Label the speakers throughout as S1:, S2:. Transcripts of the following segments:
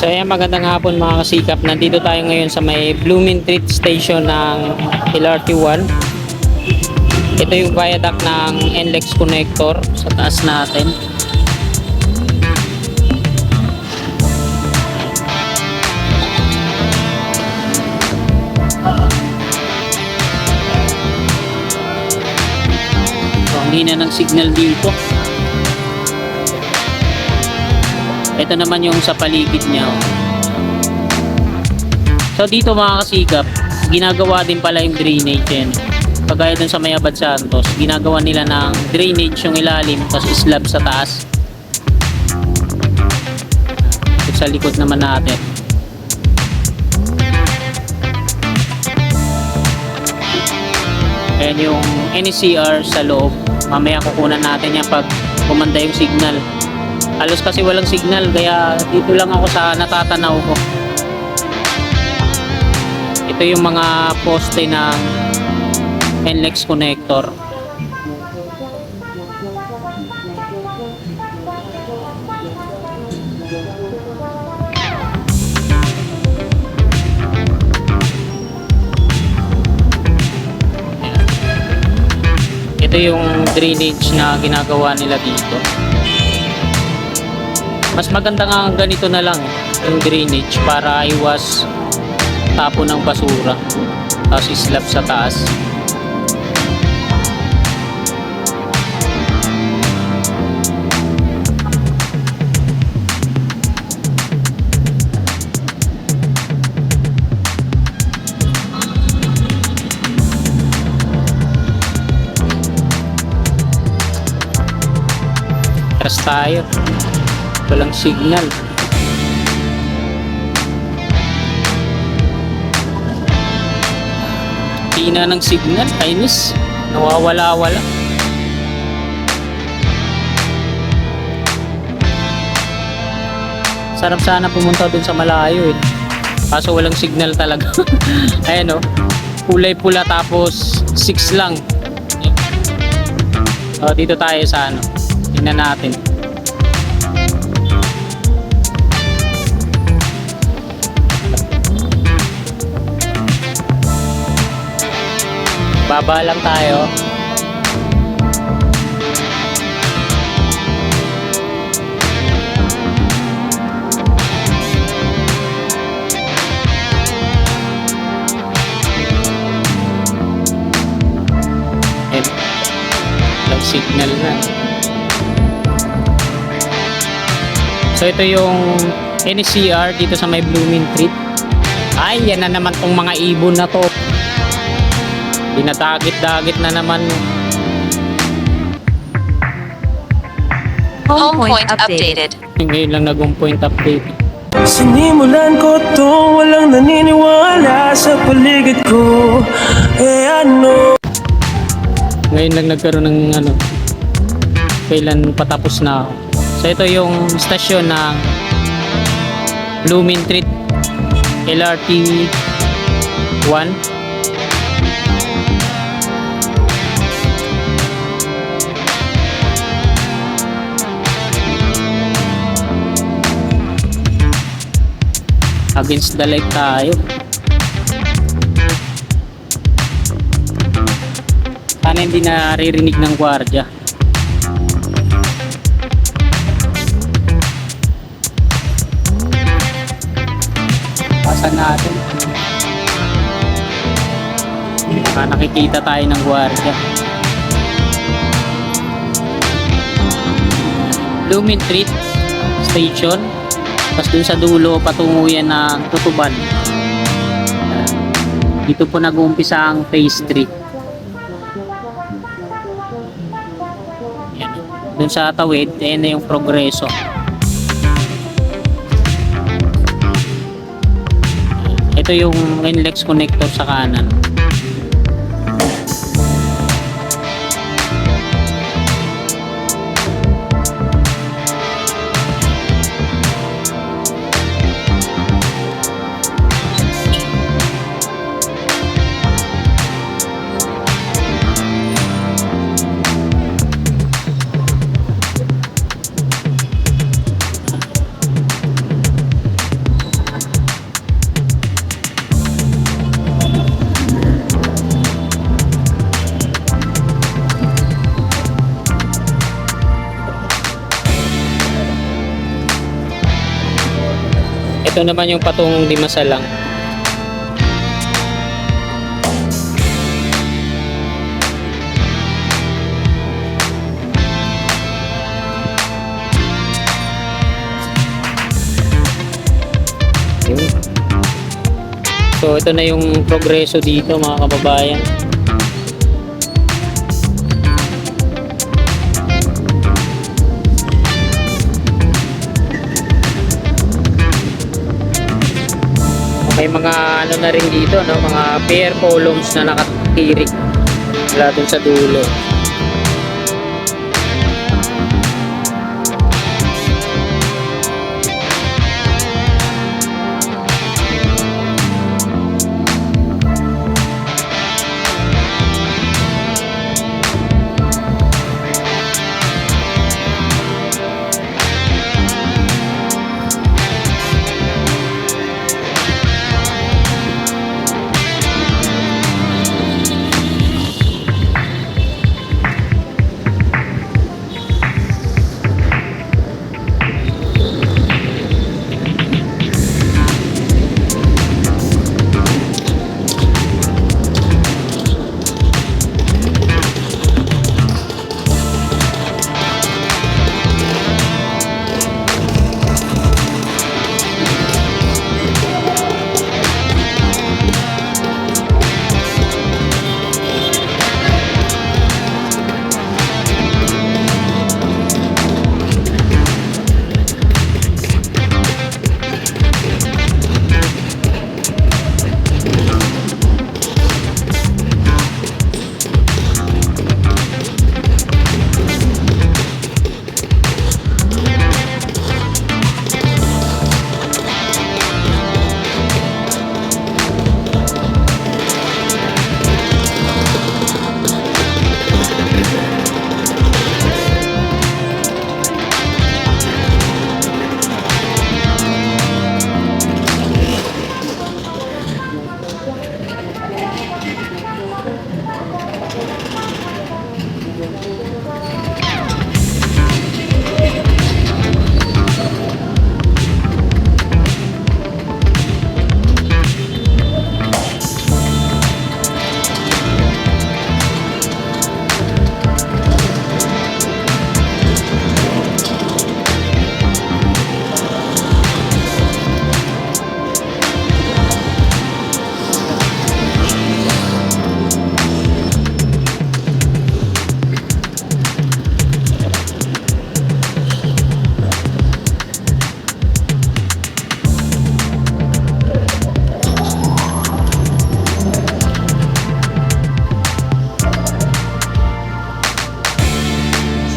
S1: So ayan, magandang hapon mga kasikap. Nandito tayo ngayon sa may Blooming Treat Station ng LRT1. Ito yung viaduct ng NLEX connector sa taas natin. So, ang hina ng signal dito. Ito naman yung sa paligid niya. So dito mga kasikap, ginagawa din pala yung drainage yan. Kagaya dun sa may Abad Santos, ginagawa nila ng drainage yung ilalim, tapos slab sa taas. Ito sa likod naman natin. Ayan yung NCR sa loob. Mamaya kukunan natin yan pag kumanda yung signal. Halos kasi walang signal, kaya dito lang ako sa natatanaw ko. Ito yung mga poste ng NLEX connector. Ito yung drainage na ginagawa nila dito. Mas maganda nga ganito na lang yung drainage para iwas tapo ng basura, tapos slab sa taas. Tras tayo, walang signal. Hina ng signal, kainis, nawawala-wala. Sarap sana pumunta dun sa malayo eh, kaso walang signal talaga. Ayan o, kulay pula tapos 6 lang. O, dito tayo sa ano, tingnan natin. Baba lang tayo. And walang signal na. So ito yung NCR dito sa may Blooming Treat. Ay, yan na naman tong mga ibon na to. Dinadagit-dagit na naman.
S2: Home point updated.
S1: Ngayon lang nag-home point update.
S3: Sinimulan ko to, walang naniniwala sa paligid ko. Ano?
S1: Ngayon lang nagkaroon ng ano, kailan patapos na ako. So ito yung stasyon ng Blooming Treat LRT 1. Against the light tayo. Sana hindi naririnig ng gwardiya. Pasan natin. Baka nakikita tayo ng gwardiya. Blooming Treat Station. Tapos dun sa dulo, patungo yan ng Tutuban. Dito po nag-uumpisa ang phase 3. Yan. Dun sa tawid, ayan na yung progreso. Ito yung NLEX connector sa kanan. Ito naman yung patungong Dimasalang. Yun. So ito na yung progreso dito mga kababayan. May mga ano na rin dito, no, mga pier columns na nakatirik mula dun sa dulo.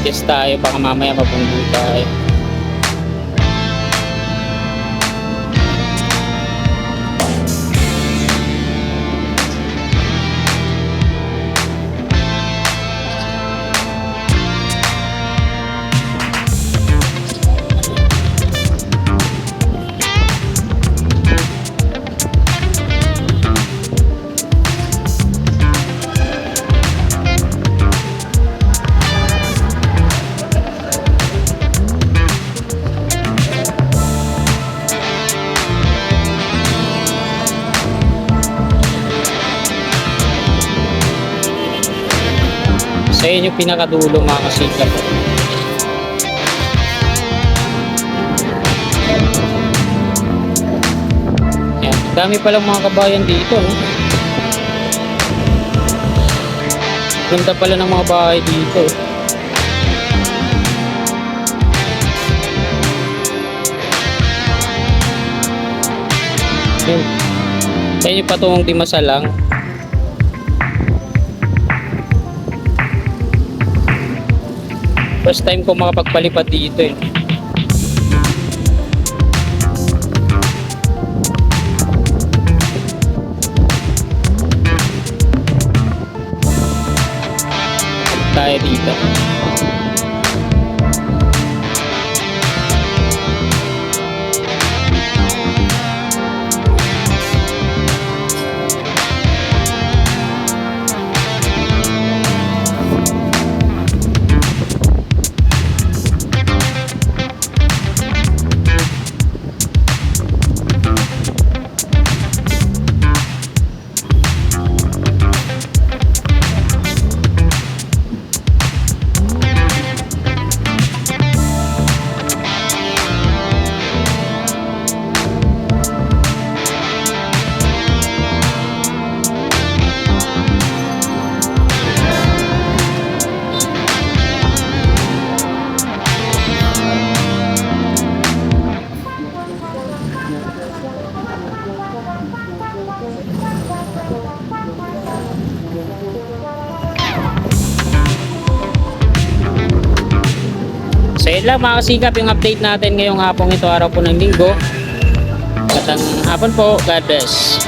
S1: Yes tayo, baka mamaya mabunggo tayo. Sa inyo pinakadulo mga kasikap. Yan, dami palang mga kabayan dito, no? Ganda pala ng mga bahay dito. Yan. Sa inyo patungong Dimasalang. First time ko makapagpalipad dito eh. Tayo dito. Yan lang mga kasikap yung update natin ngayong hapong ito, araw po ng linggo. Magandang hapon po. God bless.